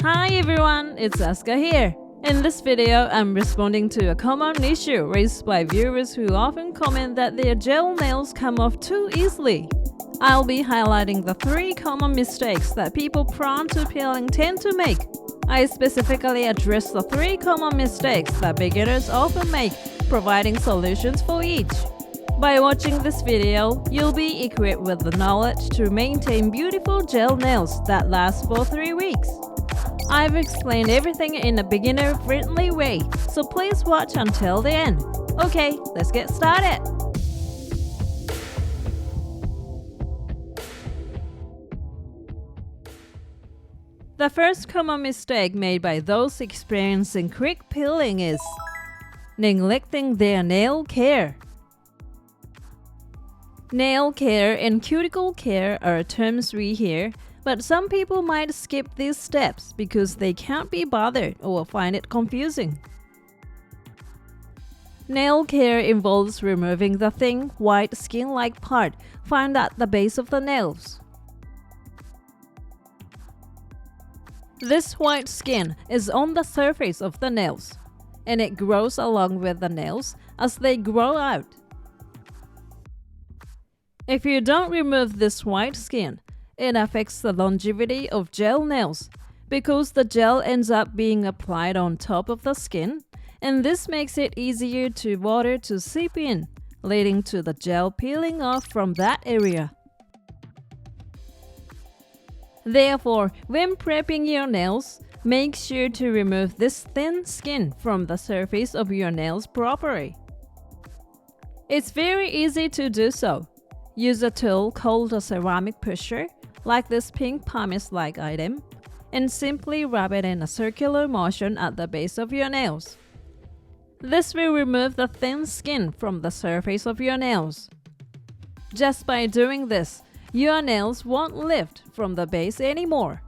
Hi everyone, it's Asuka here. In this video, I'm responding to a common issue raised by viewers who often comment that their gel nails come off too easily. I'll be highlighting the 3 common mistakes that people prone to peeling tend to make. I specifically address the 3 common mistakes that beginners often make, providing solutions for each. By watching this video, you'll be equipped with the knowledge to maintain beautiful gel nails that last for 3 weeks. I've explained everything in a beginner-friendly way, so please watch until the end. Okay, let's get started! The first common mistake made by those experiencing quick peeling is neglecting their nail care. Nail care and cuticle care are terms we hear, but some people might skip these steps because they can't be bothered or find it confusing. Nail care involves removing the thin, white skin-like part found at the base of the nails. This white skin is on the surface of the nails, and it grows along with the nails as they grow out. If you don't remove this white skin, it affects the longevity of gel nails because the gel ends up being applied on top of the skin, and this makes it easier for water to seep in, leading to the gel peeling off from that area. Therefore, when prepping your nails, make sure to remove this thin skin from the surface of your nails properly. It's very easy to do so. Use a tool called a ceramic pusher, like this pink pumice-like item, and simply rub it in a circular motion at the base of your nails. This will remove the thin skin from the surface of your nails. Just by doing this, your nails won't lift from the base anymore.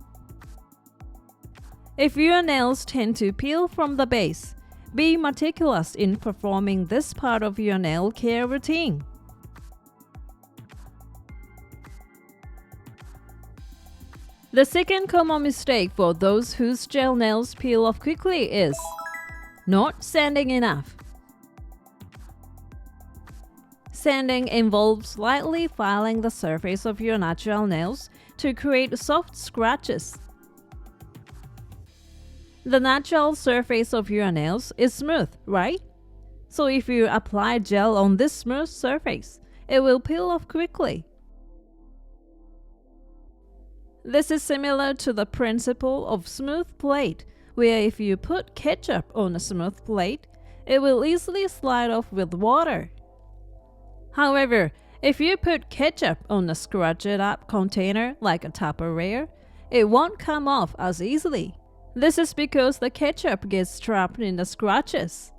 If your nails tend to peel from the base, be meticulous in performing this part of your nail care routine. The second common mistake for those whose gel nails peel off quickly is not sanding enough. Sanding involves lightly filing the surface of your natural nails to create soft scratches. The natural surface of your nails is smooth, right? So if you apply gel on this smooth surface, it will peel off quickly. This is similar to the principle of smooth plate, where if you put ketchup on a smooth plate, it will easily slide off with water. However, if you put ketchup on a scratched-up container like a Tupperware, it won't come off as easily. This is because the ketchup gets trapped in the scratches.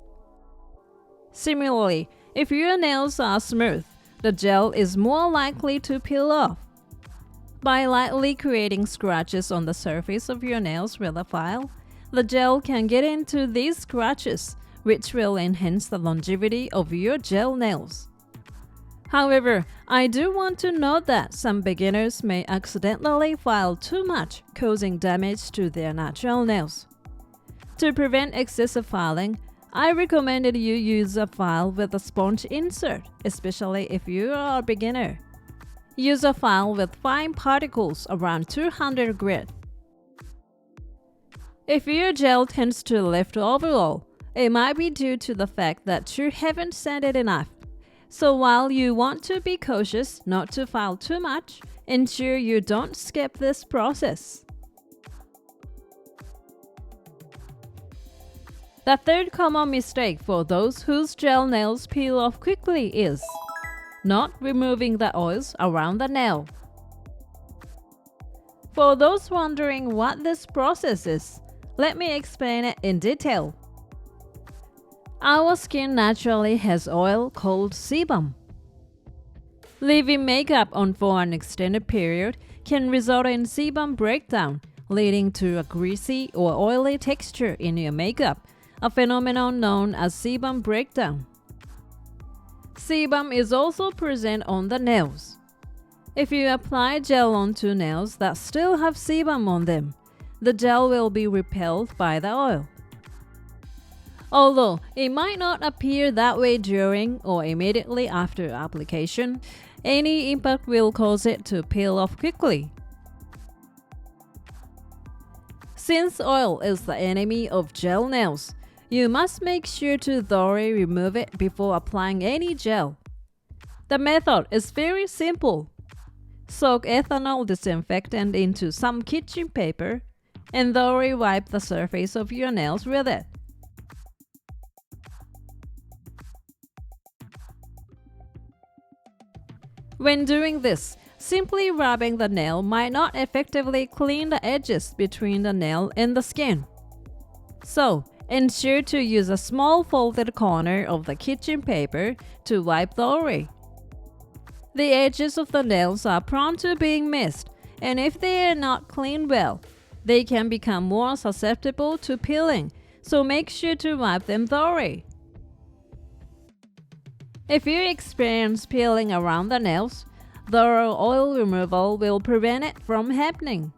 Similarly, if your nails are smooth, the gel is more likely to peel off. By lightly creating scratches on the surface of your nails with a file, the gel can get into these scratches, which will enhance the longevity of your gel nails. However, I do want to note that some beginners may accidentally file too much, causing damage to their natural nails. To prevent excessive filing, I recommended you use a file with a sponge insert, especially if you are a beginner. Use a file with fine particles around 200 grit. If your gel tends to lift overall, it might be due to the fact that you haven't sanded enough. So while you want to be cautious not to file too much, ensure you don't skip this process. The third common mistake for those whose gel nails peel off quickly is not removing the oils around the nail. For those wondering what this process is, let me explain it in detail. Our skin naturally has oil called sebum. Leaving makeup on for an extended period can result in sebum breakdown, leading to a greasy or oily texture in your makeup, a phenomenon known as sebum breakdown. Sebum is also present on the nails. If you apply gel onto nails that still have sebum on them, the gel will be repelled by the oil. Although it might not appear that way during or immediately after application, any impact will cause it to peel off quickly. Since oil is the enemy of gel nails, you must make sure to thoroughly remove it before applying any gel. The method is very simple. Soak ethanol disinfectant into some kitchen paper and thoroughly wipe the surface of your nails with it. When doing this, simply rubbing the nail might not effectively clean the edges between the nail and the skin. So, ensure to use a small folded corner of the kitchen paper to wipe thoroughly. The edges of the nails are prone to being missed, and if they are not cleaned well, they can become more susceptible to peeling, so make sure to wipe them thoroughly. If you experience peeling around the nails, thorough oil removal will prevent it from happening.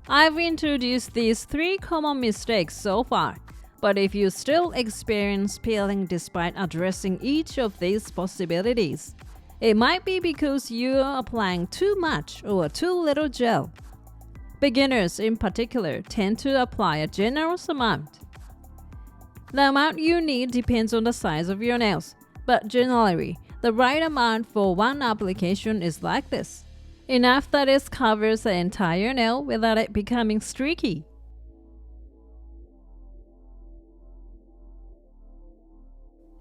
I've introduced these 3 common mistakes so far, but if you still experience peeling despite addressing each of these possibilities, it might be because you are applying too much or too little gel. Beginners in particular tend to apply a generous amount. The amount you need depends on the size of your nails, but generally, the right amount for one application is like this. Enough that it covers the entire nail without it becoming streaky.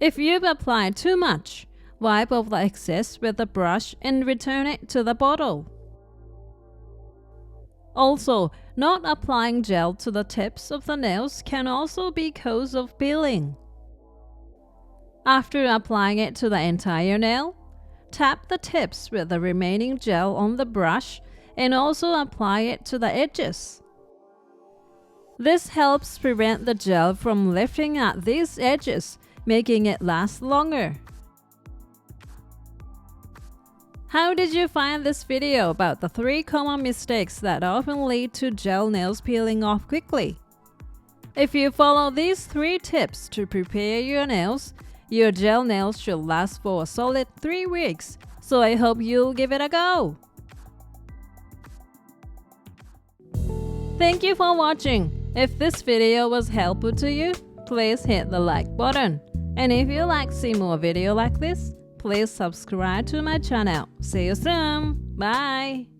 If you've applied too much, wipe off the excess with a brush and return it to the bottle. Also, not applying gel to the tips of the nails can also be cause of peeling. After applying it to the entire nail, tap the tips with the remaining gel on the brush and also apply it to the edges. This helps prevent the gel from lifting at these edges, making it last longer. How did you find this video about the 3 common mistakes that often lead to gel nails peeling off quickly? If you follow these 3 tips to prepare your nails, your gel nails should last for a solid 3 weeks, so I hope you'll give it a go! Thank you for watching! If this video was helpful to you, please hit the like button. And if you like to see more videos like this, please subscribe to my channel. See you soon. Bye.